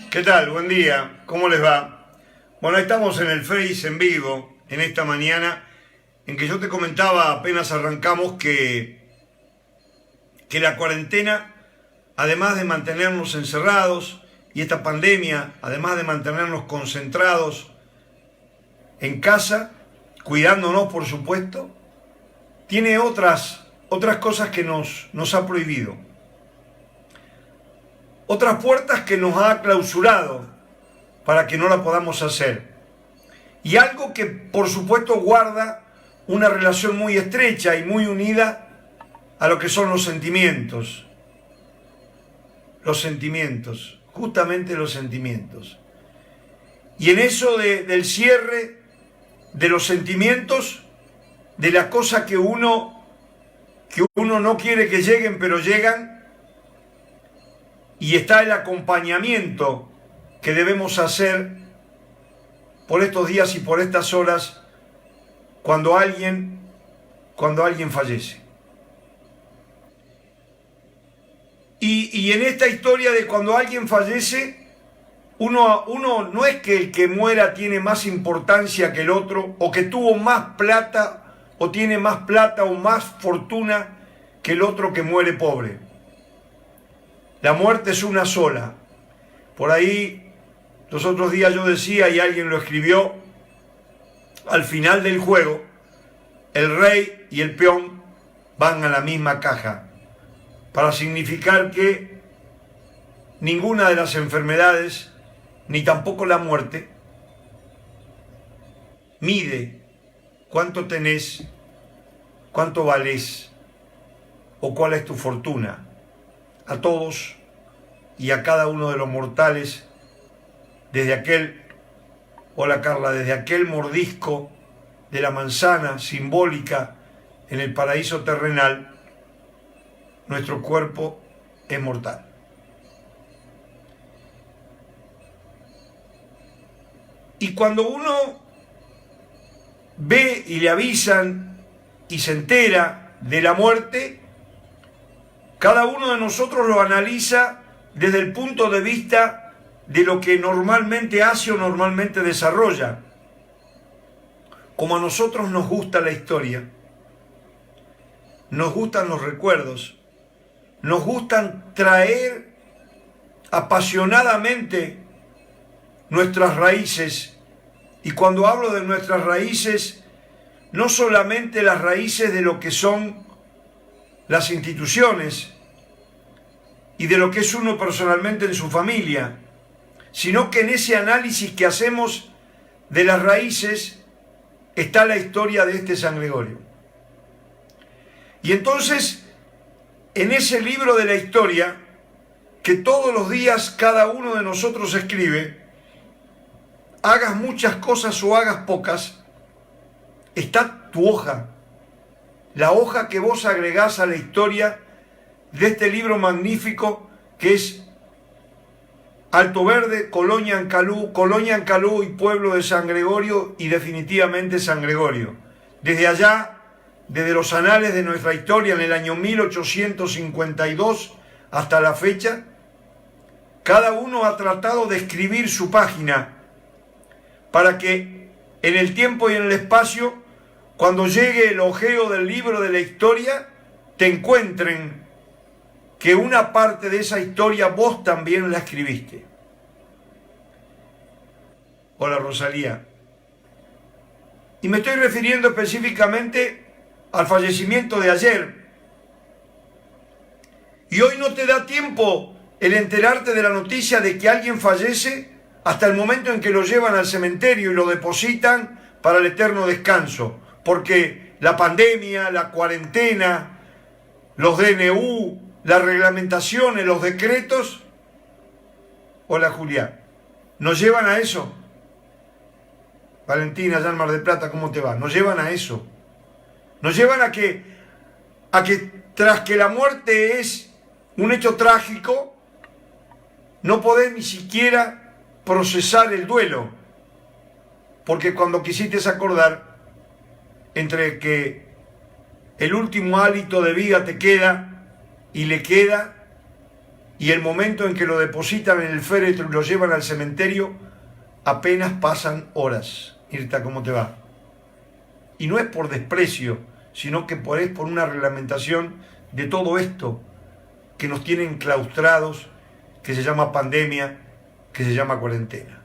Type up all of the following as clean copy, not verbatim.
¿Qué tal? Buen día. ¿Cómo les va? Bueno, estamos en el Face en vivo en esta mañana en que yo te comentaba apenas arrancamos que la cuarentena, además de mantenernos encerrados, y esta pandemia, además de mantenernos concentrados en casa, cuidándonos por supuesto, tiene otras cosas que nos ha prohibido. Otras puertas que nos ha clausurado para que no la podamos hacer. Y algo que por supuesto guarda una relación muy estrecha y muy unida a lo que son los sentimientos. Los sentimientos, justamente los sentimientos. Y en eso del cierre de los sentimientos, de las cosas que uno no quiere que lleguen, pero llegan, y está el acompañamiento que debemos hacer por estos días y por estas horas cuando alguien fallece. Y en esta historia de cuando alguien fallece, uno no es que el que muera tiene más importancia que el otro, o que tuvo más plata, o tiene más plata o más fortuna que el otro que muere pobre. La muerte es una sola. Por ahí, los otros días yo decía, y alguien lo escribió, al final del juego, el rey y el peón van a la misma caja, para significar que ninguna de las enfermedades, ni tampoco la muerte, mide cuánto tenés, cuánto valés o cuál es tu fortuna. A todos y a cada uno de los mortales, desde aquel mordisco de la manzana simbólica en el paraíso terrenal, nuestro cuerpo es mortal. Y cuando uno ve y le avisan y se entera de la muerte, cada uno de nosotros lo analiza desde el punto de vista de lo que normalmente hace o normalmente desarrolla. Como a nosotros nos gusta la historia, nos gustan los recuerdos, nos gustan traer apasionadamente nuestras raíces. Y cuando hablo de nuestras raíces, no solamente las raíces de lo que son las instituciones y de lo que es uno personalmente en su familia, sino que en ese análisis que hacemos de las raíces está la historia de este San Gregorio. Y entonces, en ese libro de la historia, que todos los días cada uno de nosotros escribe, hagas muchas cosas o hagas pocas, está tu hoja, la hoja que vos agregás a la historia de este libro magnífico que es Alto Verde, Colonia Ancalú y pueblo de San Gregorio, y definitivamente San Gregorio. Desde allá, desde los anales de nuestra historia en el año 1852 hasta la fecha, cada uno ha tratado de escribir su página para que en el tiempo y en el espacio, cuando llegue el ojeo del libro de la historia, te encuentren que una parte de esa historia vos también la escribiste. Hola Rosalía. Y me estoy refiriendo específicamente al fallecimiento de ayer. Y hoy no te da tiempo el enterarte de la noticia de que alguien fallece hasta el momento en que lo llevan al cementerio y lo depositan para el eterno descanso. Porque la pandemia, la cuarentena, los DNU, las reglamentaciones, los decretos, hola Julián, nos llevan a eso. Valentina, allá en Mar del Plata, ¿cómo te va? Nos llevan a eso. Nos llevan a que tras que la muerte es un hecho trágico, no podés ni siquiera procesar el duelo. Porque cuando quisiste acordar entre que el último hálito de vida te queda y le queda, y el momento en que lo depositan en el féretro y lo llevan al cementerio, apenas pasan horas. Irta, ¿cómo te va? Y no es por desprecio, sino que es por una reglamentación de todo esto que nos tiene enclaustrados, que se llama pandemia, que se llama cuarentena.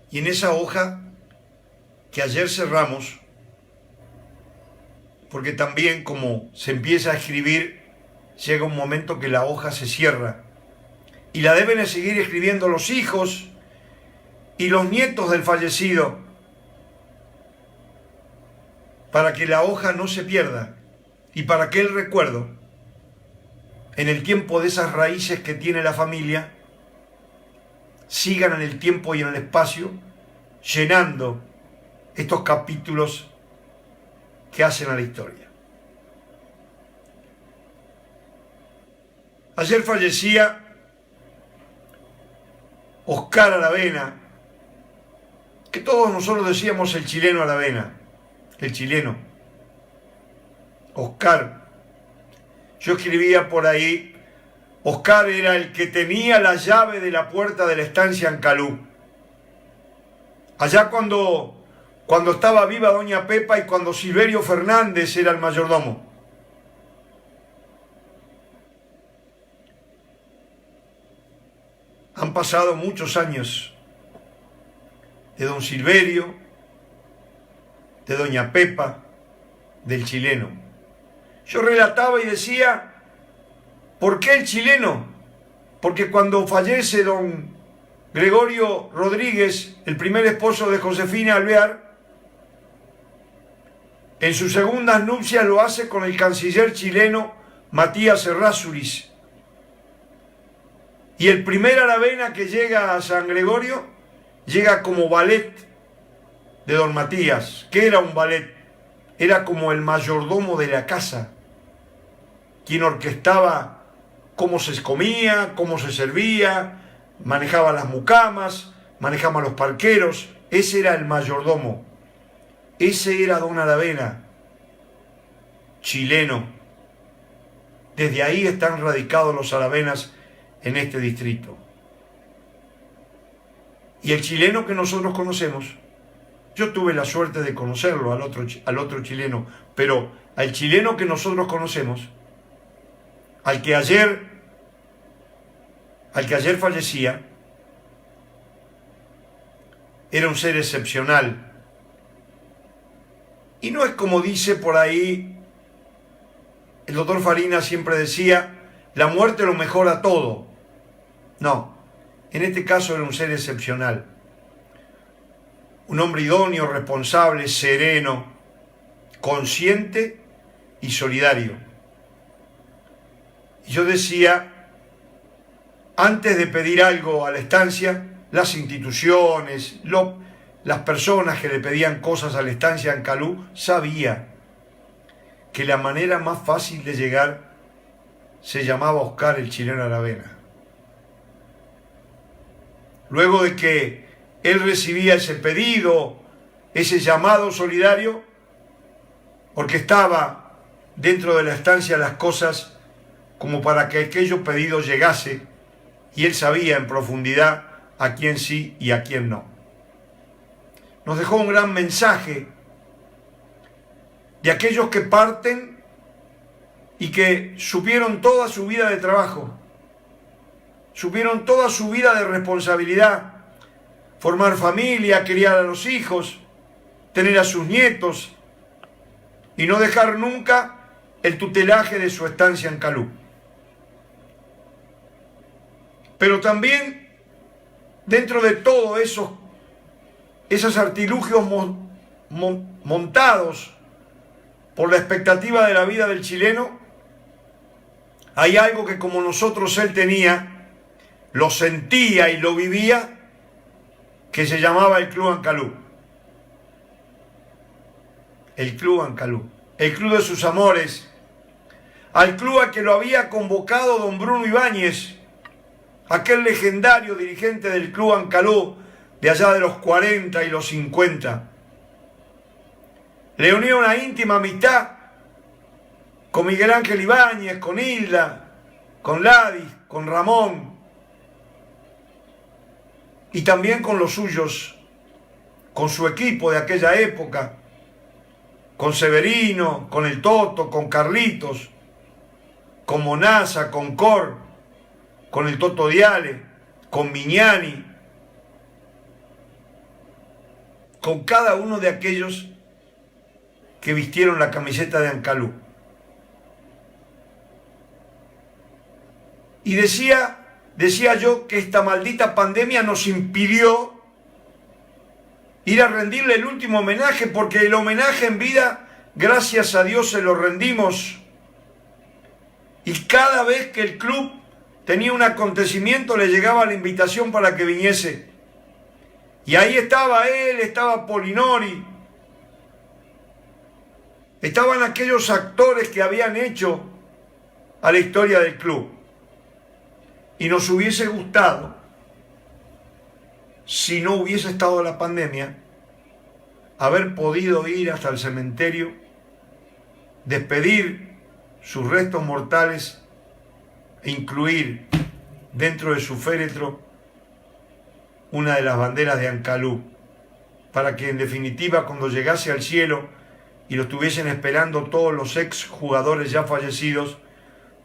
Y en esa hoja que ayer cerramos, porque también como se empieza a escribir, llega un momento que la hoja se cierra y la deben seguir escribiendo los hijos y los nietos del fallecido para que la hoja no se pierda y para que el recuerdo, en el tiempo de esas raíces que tiene la familia, sigan en el tiempo y en el espacio, llenando estos capítulos que hacen a la historia. Ayer fallecía Oscar Aravena, que todos nosotros decíamos el chileno Aravena, el chileno. Oscar. Yo escribía por ahí, Oscar era el que tenía la llave de la puerta de la estancia en Calú. Allá cuando estaba viva doña Pepa y cuando Silverio Fernández era el mayordomo. Han pasado muchos años de don Silverio, de doña Pepa, del chileno. Yo relataba y decía, ¿por qué el chileno? Porque cuando fallece don Gregorio Rodríguez, el primer esposo de Josefina Alvear, en sus segundas nupcias lo hace con el canciller chileno Matías Errázuriz. Y el primer Aravena que llega a San Gregorio, llega como valet de don Matías. ¿Qué era un valet? Era como el mayordomo de la casa, quien orquestaba cómo se comía, cómo se servía, manejaba las mucamas, manejaba los parqueros. Ese era el mayordomo. Ese era don Aravena, chileno. Desde ahí están radicados los Aravenas en este distrito. Y el chileno que nosotros conocemos, yo tuve la suerte de conocerlo al otro chileno, pero al chileno que nosotros conocemos, al que ayer fallecía, era un ser excepcional. Y no es como dice por ahí, el doctor Farina siempre decía, la muerte lo mejora todo. No, en este caso era un ser excepcional. Un hombre idóneo, responsable, sereno, consciente y solidario. Y yo decía, antes de pedir algo a la estancia, las instituciones, las personas que le pedían cosas a la estancia en Calú, sabía que la manera más fácil de llegar se llamaba Oscar el chileno Aravena. Luego de que él recibía ese pedido, ese llamado solidario, porque estaba dentro de la estancia las cosas como para que aquello pedido llegase, y él sabía en profundidad a quién sí y a quién no. Nos dejó un gran mensaje de aquellos que parten y que supieron toda su vida de trabajo, supieron toda su vida de responsabilidad, formar familia, criar a los hijos, tener a sus nietos y no dejar nunca el tutelaje de su estancia en Calú. Pero también dentro de todo esos artilugios montados por la expectativa de la vida del chileno, hay algo que como nosotros él tenía, lo sentía y lo vivía, que se llamaba el Club Ancalú. El Club Ancalú, el club de sus amores, al club a que lo había convocado don Bruno Ibáñez, aquel legendario dirigente del Club Ancalú de allá de los 40 y los 50. Le unía una íntima amistad con Miguel Ángel Ibáñez, con Hilda, con Ladis, con Ramón, y también con los suyos, con su equipo de aquella época, con Severino, con el Toto, con Carlitos, con Monaza, con Cor, con el Toto Diale, con Miñani, con cada uno de aquellos que vistieron la camiseta de Ancalú. Y decía yo que esta maldita pandemia nos impidió ir a rendirle el último homenaje, porque el homenaje en vida, gracias a Dios, se lo rendimos. Y cada vez que el club tenía un acontecimiento, le llegaba la invitación para que viniese. Y ahí estaba él, estaba Polinori, estaban aquellos actores que habían hecho a la historia del club. Y nos hubiese gustado, si no hubiese estado la pandemia, haber podido ir hasta el cementerio, despedir sus restos mortales e incluir dentro de su féretro una de las banderas de Ancalú, para que en definitiva, cuando llegase al cielo y lo estuviesen esperando todos los ex jugadores ya fallecidos,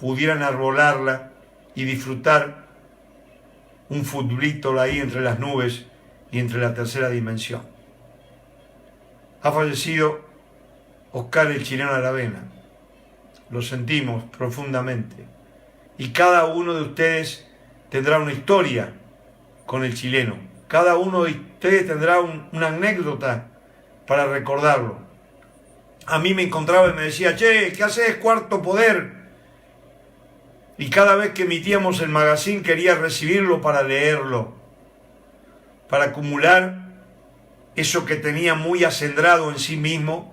pudieran arbolarla y disfrutar un futbolito ahí entre las nubes y entre la tercera dimensión. Ha fallecido Oscar el Chileno Aravena. Lo sentimos profundamente. Y cada uno de ustedes tendrá una historia con el chileno. Cada uno de ustedes tendrá una anécdota para recordarlo. A mí me encontraba y me decía: che, ¿qué haces, Cuarto Poder? Y cada vez que emitíamos el magazine quería recibirlo para leerlo, para acumular eso que tenía muy acendrado en sí mismo,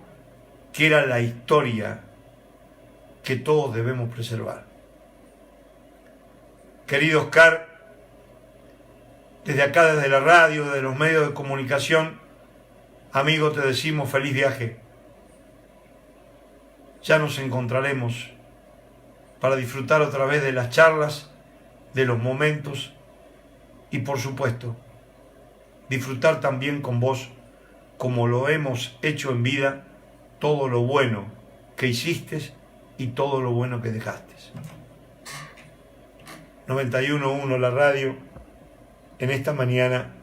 que era la historia que todos debemos preservar. Querido Oscar, desde acá, desde la radio, desde los medios de comunicación, amigo, te decimos feliz viaje. Ya nos encontraremos para disfrutar otra vez de las charlas, de los momentos y, por supuesto, disfrutar también con vos, como lo hemos hecho en vida, todo lo bueno que hiciste y todo lo bueno que dejaste. 91.1 la radio, en esta mañana